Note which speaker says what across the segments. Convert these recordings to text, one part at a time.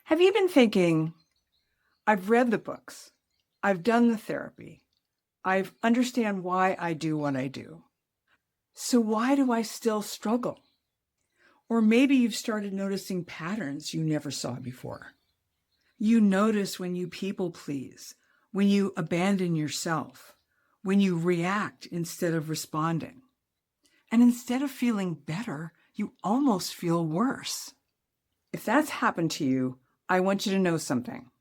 Speaker 1: Have you been thinking, I've read the books, I've done the therapy, I understand why I do what I do. So why do I still struggle? Or maybe you've started noticing patterns you never saw before. You notice when you people please, when you abandon yourself, when you react instead of responding. And instead of feeling better, you almost feel worse. If that's happened to you, I want you to know something.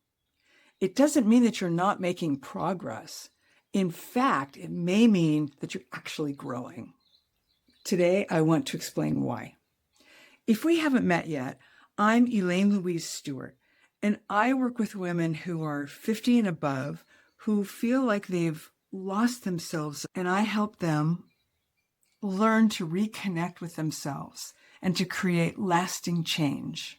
Speaker 1: It doesn't mean that you're not making progress. In fact, it may mean that you're actually growing. Today, I want to explain why. If we haven't met yet, I'm Elaine Louise Stewart, and I work with women who are 50 and above who feel like they've lost themselves, and I help them learn to reconnect with themselves and to create lasting change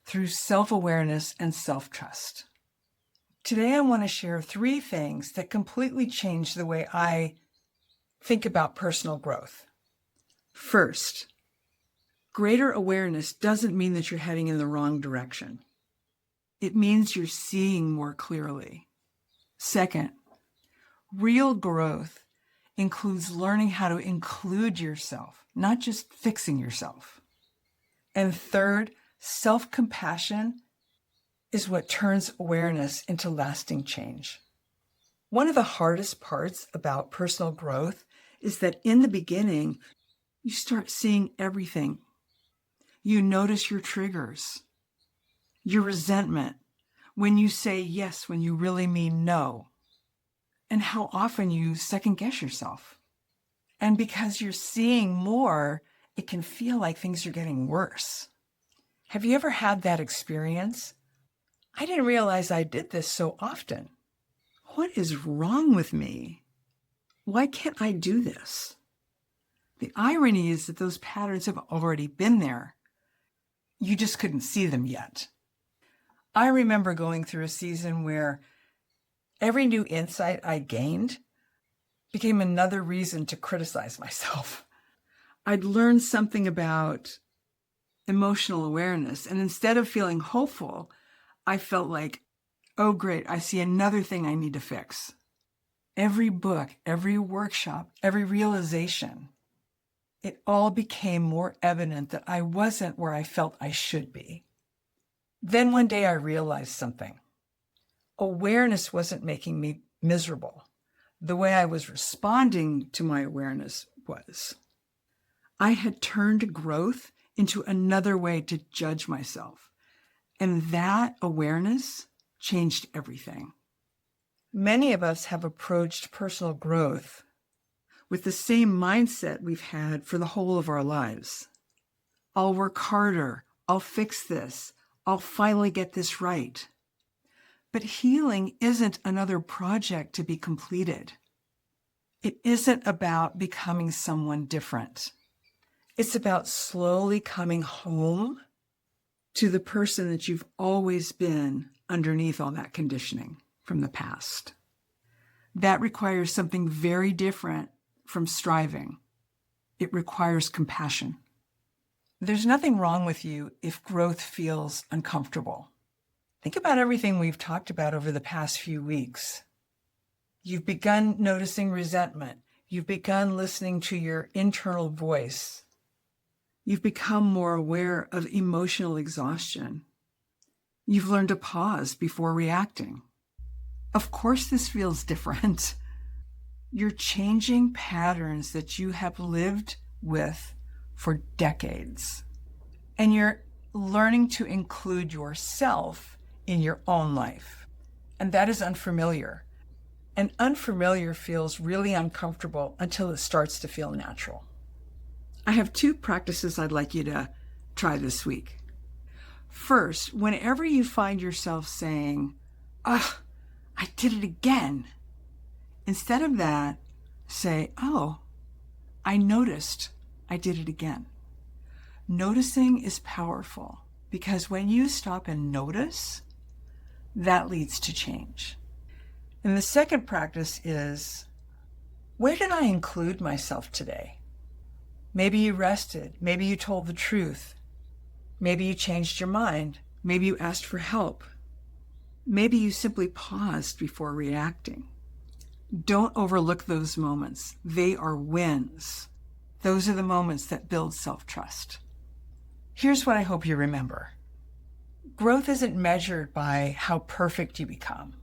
Speaker 1: through self-awareness and self-trust. Today, I want to share 3 things that completely change the way I think about personal growth. First, greater awareness doesn't mean that you're heading in the wrong direction. It means you're seeing more clearly. Second, real growth includes learning how to include yourself, not just fixing yourself. And third, self-compassion is what turns awareness into lasting change. One of the hardest parts about personal growth is that in the beginning, you start seeing everything. You notice your triggers, your resentment, when you say yes when you really mean no, and how often you second guess yourself. And because you're seeing more, it can feel like things are getting worse. Have you ever had that experience? I didn't realize I did this so often. What is wrong with me? Why can't I do this? The irony is that those patterns have already been there. You just couldn't see them yet. I remember going through a season where every new insight I gained became another reason to criticize myself. I'd learned something about emotional awareness, and instead of feeling hopeful, I felt like, oh great, I see another thing I need to fix. Every book, every workshop, every realization, it all became more evident that I wasn't where I felt I should be. Then one day I realized something. Awareness wasn't making me miserable. The way I was responding to my awareness was. I had turned growth into another way to judge myself. And that awareness changed everything. Many of us have approached personal growth with the same mindset we've had for the whole of our lives. I'll work harder. I'll fix this. I'll finally get this right. But healing isn't another project to be completed. It isn't about becoming someone different. It's about slowly coming home to the person that you've always been underneath all that conditioning from the past. That requires something very different from striving. It requires compassion. There's nothing wrong with you if growth feels uncomfortable. Think about everything we've talked about over the past few weeks. You've begun noticing resentment. You've begun listening to your internal voice. You've become more aware of emotional exhaustion. You've learned to pause before reacting. Of course, this feels different. You're changing patterns that you have lived with for decades. And you're learning to include yourself in your own life. And that is unfamiliar. And unfamiliar feels really uncomfortable until it starts to feel natural. I have 2 practices I'd like you to try this week. First, whenever you find yourself saying, "Ugh, I did it again," instead of that, say, "Oh, I noticed I did it again." Noticing is powerful because when you stop and notice, that leads to change. And the second practice is, where did I include myself today? Maybe you rested. Maybe you told the truth. Maybe you changed your mind. Maybe you asked for help. Maybe you simply paused before reacting. Don't overlook those moments. They are wins. Those are the moments that build self-trust. Here's what I hope you remember. Growth isn't measured by how perfect you become.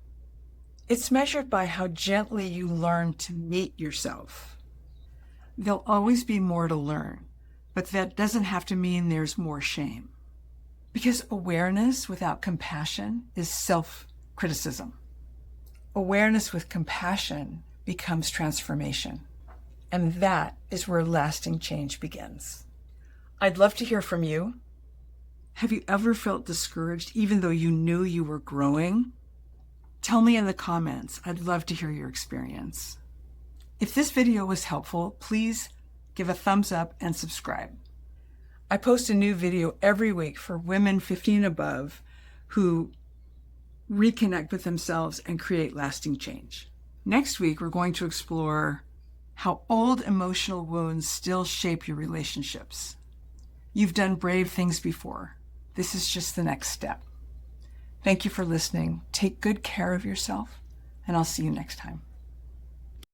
Speaker 1: It's measured by how gently you learn to meet yourself. There'll always be more to learn, but that doesn't have to mean there's more shame. Because awareness without compassion is self-criticism. Awareness with compassion becomes transformation. And that is where lasting change begins. I'd love to hear from you. Have you ever felt discouraged even though you knew you were growing? Tell me in the comments. I'd love to hear your experience. If this video was helpful, please give a thumbs up and subscribe. I post a new video every week for women 50 and above who reconnect with themselves and create lasting change. Next week, we're going to explore how old emotional wounds still shape your relationships. You've done brave things before. This is just the next step. Thank you for listening. Take good care of yourself, and I'll see you next time.